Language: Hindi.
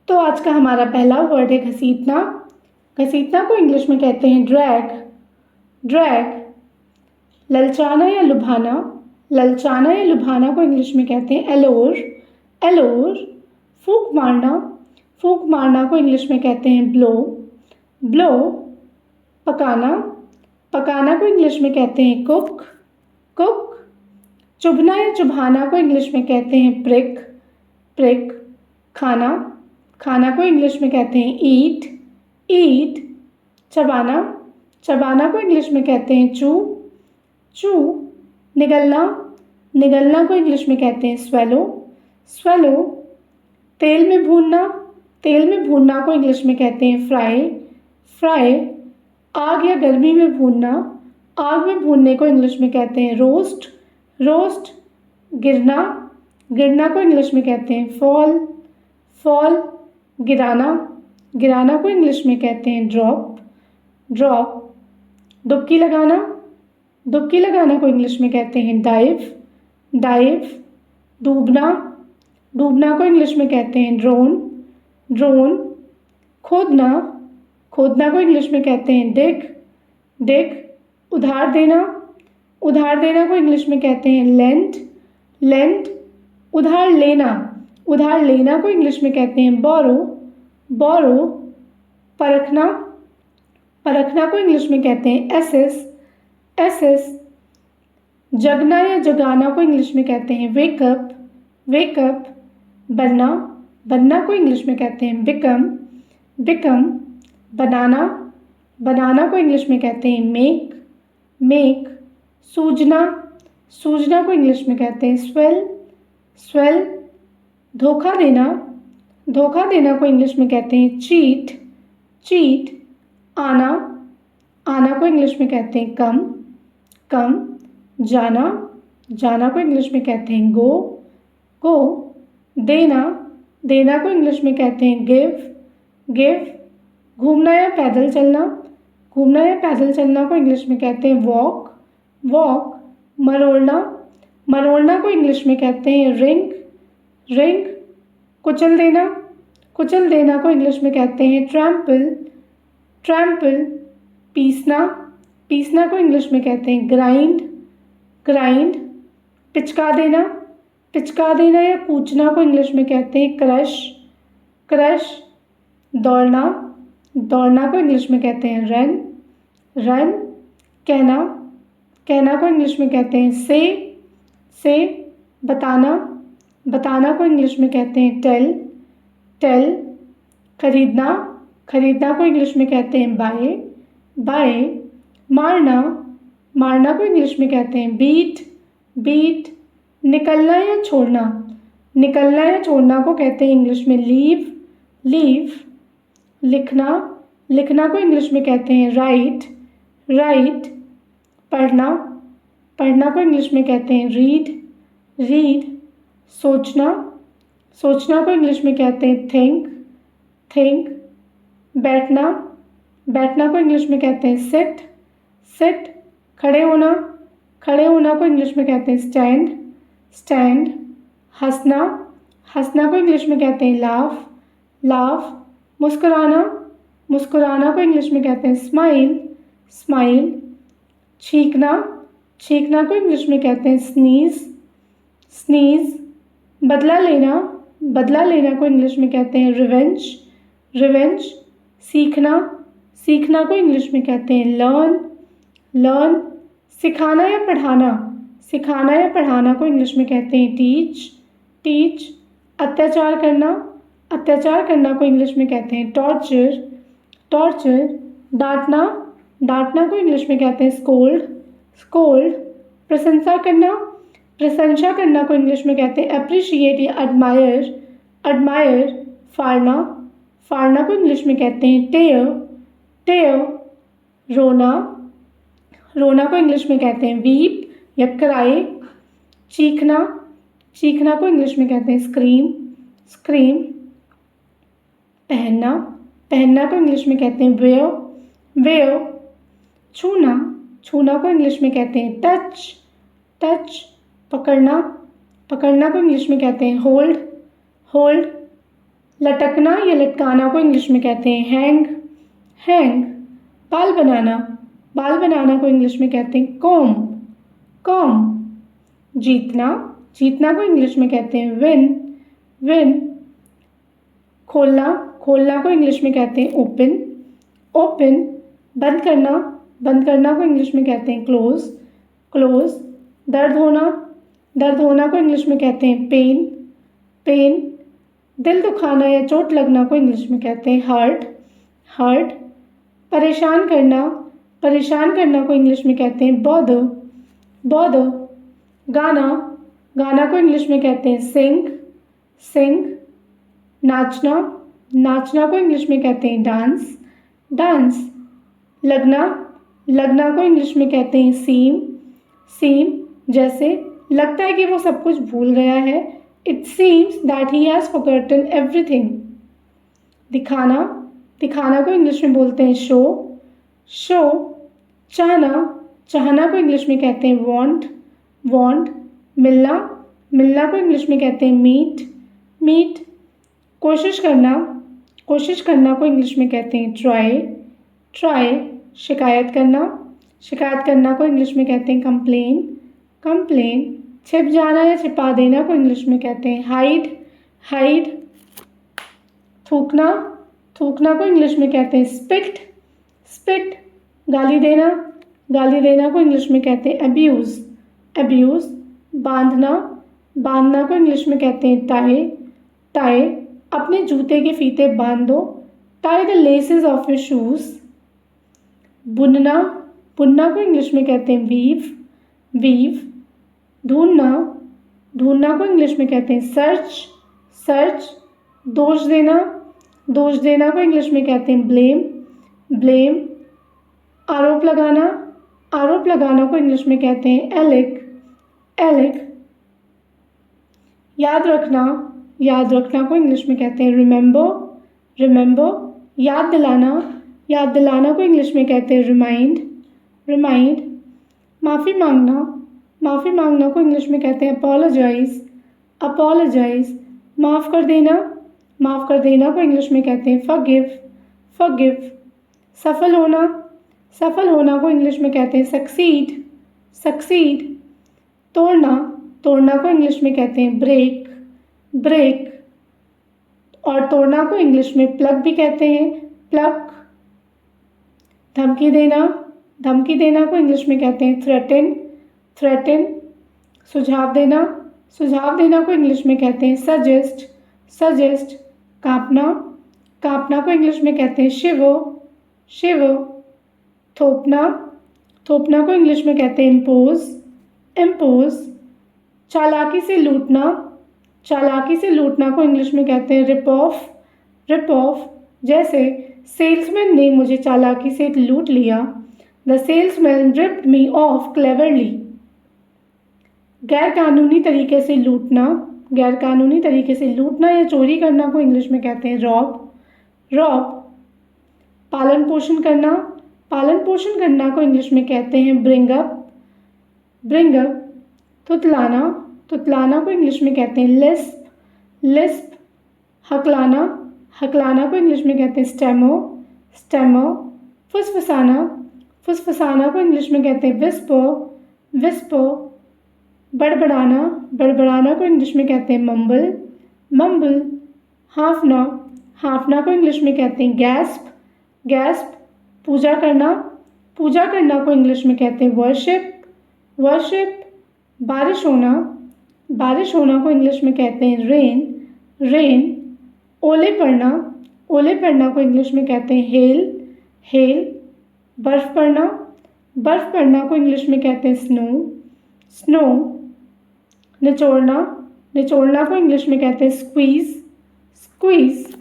तो आज का हमारा पहला वर्ड है घसीटना। घसीटना को इंग्लिश में कहते हैं ड्रैग। ड्रैग। ललचाना या लुभाना। ललचाना या लुभाना को इंग्लिश में कहते हैं एलोर। एलोर। फूंक मारना। फूंक मारना को इंग्लिश में कहते हैं ब्लो। ब्लो। पकाना। पकाना को इंग्लिश में कहते हैं कुक। कुक। चुभना या चुभाना को इंग्लिश में कहते हैं प्रिक। प्रिक। खाना। खाना को इंग्लिश में कहते हैं ईट। ईट। चबाना। चबाना को इंग्लिश में कहते हैं चू। चू। निगलना। निगलना को इंग्लिश में कहते हैं स्वेलो। स्वेलो। तेल में भूनना। तेल में भूनना को इंग्लिश में कहते हैं फ्राई। फ्राई। आग या गर्मी में भूनना। आग में भूनने को इंग्लिश में कहते हैं रोस्ट। रोस्ट। गिरना। गिरना को इंग्लिश में कहते हैं फॉल। फॉल। गिराना। गिराना को इंग्लिश में कहते हैं ड्रॉप। ड्रॉप। डुबकी लगाना। डुबकी लगाना को इंग्लिश में कहते हैं डाइव। डाइव। डूबना। डूबना को इंग्लिश में कहते हैं ड्रोन। ड्रोन। खोदना। खोदना को इंग्लिश में कहते हैं डिग। डिग। उधार देना। उधार देना को इंग्लिश में कहते हैं लेंट। लेंट। उधार लेना। उधार लेना को इंग्लिश में कहते हैं बोरो। बोरो। परखना। परखना को इंग्लिश में कहते हैं एसेस। एसेस। जगना या जगाना को इंग्लिश में कहते हैं वेकअप। वेकअप। बनना। बनना को इंग्लिश में कहते हैं बिकम। बिकम। बनाना। बनाना को इंग्लिश में कहते हैं मेक। मेक। सूजना। सूजना को इंग्लिश में कहते हैं स्वेल। स्वेल। धोखा देना। धोखा देना को इंग्लिश में कहते हैं चीट। चीट। आना। आना को इंग्लिश में कहते हैं कम। कम। जाना। जाना को इंग्लिश में कहते हैं गो। गो। देना। देना को इंग्लिश में कहते हैं गिव। गिव। घूमना या पैदल चलना। घूमना या पैदल चलना को इंग्लिश में कहते हैं वॉक। वॉक। मरोड़ना। मरोड़ना को इंग्लिश में कहते हैं रिंग। रिंग। कुचल देना। कुचल देना को इंग्लिश में कहते हैं ट्रैम्पल। ट्रैम्पल। पीसना। पीसना को इंग्लिश में कहते हैं ग्राइंड। ग्राइंड। पिचका देना। पिचका देना या कूचना को इंग्लिश में कहते हैं क्रश। क्रश। दौड़ना। दौड़ना को इंग्लिश में कहते हैं रन। रन। कहना। कहना को इंग्लिश में कहते हैं से। से। बताना। बताना को इंग्लिश में कहते हैं टेल। टेल। खरीदना। खरीदना को इंग्लिश में कहते हैं बाय। बाय। मारना। मारना को इंग्लिश में कहते हैं बीट। बीट। निकलना या छोड़ना। निकलना या छोड़ना को कहते हैं इंग्लिश में लीव। लीव। लिखना। लिखना को इंग्लिश में कहते हैं राइट। राइट। पढ़ना। पढ़ना को इंग्लिश में कहते हैं रीड। रीड। सोचना। सोचना को इंग्लिश में कहते हैं थिंक। थिंक। बैठना। बैठना को इंग्लिश में कहते हैं सिट। सिट। खड़े होना। खड़े होना को इंग्लिश में कहते हैं स्टैंड। स्टैंड। हंसना। हंसना को इंग्लिश में कहते हैं लाफ। लाफ। मुस्कुराना। मुस्कुराना को इंग्लिश में कहते हैं स्माइल। स्माइल। छींकना। छींकना को इंग्लिश में कहते हैं स्नीज। स्नीज। बदला लेना। बदला लेना को इंग्लिश में कहते हैं रिवेंज। रिवेंज। सीखना। सीखना को इंग्लिश में कहते हैं लर्न। लर्न। सिखाना या पढ़ाना। सिखाना या पढ़ाना को इंग्लिश में कहते हैं टीच। टीच। अत्याचार करना। अत्याचार करना को इंग्लिश में कहते हैं टॉर्चर। टॉर्चर। डांटना। डांटना को इंग्लिश में कहते हैं स्कोल्ड। स्कोल्ड। प्रशंसा करना। प्रशंसा करना को इंग्लिश में कहते हैं अप्रिशिएट या एडमायर। एडमायर। फाड़ना। फाड़ना को इंग्लिश में कहते हैं टेयर। टेयर। रोना। रोना को इंग्लिश में कहते हैं वीप या क्राई। चीखना। चीखना को इंग्लिश में कहते हैं स्क्रीम। स्क्रीम। पहनना। पहनना को इंग्लिश में कहते हैं वेयर। वेयर। छूना। छूना को इंग्लिश में कहते हैं टच। टच। पकड़ना। पकड़ना को इंग्लिश में कहते हैं होल्ड। होल्ड। लटकना या लटकाना को इंग्लिश में कहते हैं हैंग, हैंग। बाल बनाना, बाल बनाना को इंग्लिश में कहते हैं कॉम, कॉम। जीतना, जीतना को इंग्लिश में कहते हैं विन, विन। खोलना, खोलना को इंग्लिश में कहते हैं ओपन, ओपन। बंद करना, बंद करना को इंग्लिश में कहते हैं क्लोज, क्लोज। दर्द होना, दर्द होना को इंग्लिश में कहते हैं पेन, पेन। दिल दुखाना या चोट लगना को इंग्लिश में कहते हैं हर्ट, हर्ट। परेशान करना, परेशान करना को इंग्लिश में कहते हैं बॉदर, बॉदर। गाना, गाना को इंग्लिश में कहते हैं सिंग, सिंग। नाचना, नाचना को इंग्लिश में कहते हैं डांस, डांस। लगना, लगना को इंग्लिश में कहते हैं सीम, सीम। जैसे लगता है कि वो सब कुछ भूल गया है, it seems that he has forgotten everything. दिखाना, दिखाना को इंग्लिश में बोलते हैं शो, शो। चाहना, चाहना को इंग्लिश में कहते हैं वांट, वांट। मिलना, मिलना को इंग्लिश में कहते हैं मीट, मीट। कोशिश करना, कोशिश करना को इंग्लिश में कहते हैं ट्राई, ट्राई। शिकायत करना, शिकायत करना को इंग्लिश में कहते हैं कंप्लेन, कंप्लेन। छिप जाना या छिपा देना को इंग्लिश में कहते हैं हाइड, हाइड। थूकना, थूकना को इंग्लिश में कहते हैं स्पिट, स्पिट। गाली देना, गाली देना को इंग्लिश में कहते हैं अब्यूज़, अब्यूज़। बांधना, बांधना को इंग्लिश में कहते हैं टाई, टाई। अपने जूते के फीते बांध दो, tie the laces of your shoes. बुनना, बुनना को इंग्लिश में कहते हैं वीव, वीव। ढूंढना, ढूंढना को इंग्लिश में कहते हैं सर्च, सर्च। दोष देना, दोष देना को इंग्लिश में कहते हैं ब्लेम, ब्लेम। आरोप लगाना, आरोप लगाना को इंग्लिश में कहते हैं एलिक, एलिक। याद रखना, याद रखना को इंग्लिश में कहते हैं रिमेंबर, रिमेंबर। याद दिलाना, याद दिलाना को इंग्लिश में कहते हैं रिमाइंड, रिमाइंड। माफ़ी मांगना, माफ़ी मांगना को इंग्लिश में कहते हैं अपोलोजाइज, अपोलोजाइज। माफ़ कर देना, माफ़ कर देना को इंग्लिश में कहते हैं फॉरगिव, फॉरगिव। सफल होना, सफल होना को इंग्लिश में कहते हैं सक्सीड, सक्सीड। तोड़ना, तोड़ना को इंग्लिश में कहते हैं ब्रेक, ब्रेक। और तोड़ना को इंग्लिश में प्लग भी कहते हैं, प्लग। धमकी देना, धमकी देना को इंग्लिश में कहते हैं थ्रेटन, थ्रेटन। सुझाव देना, सुझाव देना को इंग्लिश में कहते हैं सजेस्ट, सजेस्ट। कांपना, कांपना को इंग्लिश में कहते हैं शिवर, शिवर। थोपना, थोपना को इंग्लिश में कहते हैं इम्पोज, इम्पोज। चालाकी से लूटना, चालाकी से लूटना को इंग्लिश में कहते हैं रिप ऑफ, रिप ऑफ। जैसे सेल्समैन ने मुझे चालाकी से लूट लिया, the salesman ripped me of cleverly. गैर कानूनी तरीके से लूटना, गैर कानूनी तरीके से लूटना या चोरी करना को इंग्लिश में कहते हैं रॉब, रॉब। पालन पोषण करना, पालन पोषण करना को इंग्लिश में कहते हैं ब्रिंग अप, ब्रिंग अप। तुतलाना, तुतलाना को इंग्लिश में कहते हैं लिस्प, लिस्प। हकलाना, हकलाना को इंग्लिश में कहते हैं स्टेमो, स्टेमो। फुसफुसाना, फुसफुसाना को इंग्लिश में कहते हैं विस्पर, विस्पर। बड़बड़ाना, बड़बड़ाना को इंग्लिश में कहते हैं मम्बल, मम्बल। हाँफना, हाँफना को इंग्लिश में कहते हैं गैस्प, गैस्प। पूजा करना, पूजा करना को इंग्लिश में कहते हैं वर्शिप, वर्शिप। बारिश होना, बारिश होना को इंग्लिश में कहते हैं रेन, रेन। ओले पड़ना, ओले पड़ना को इंग्लिश में कहते हैं हेल, हेल। बर्फ़ पड़ना, बर्फ़ पड़ना को इंग्लिश में कहते हैं स्नो, स्नो। निचोड़ना, निचोड़ना को इंग्लिश में कहते हैं स्क्वीज़, स्क्वीज़।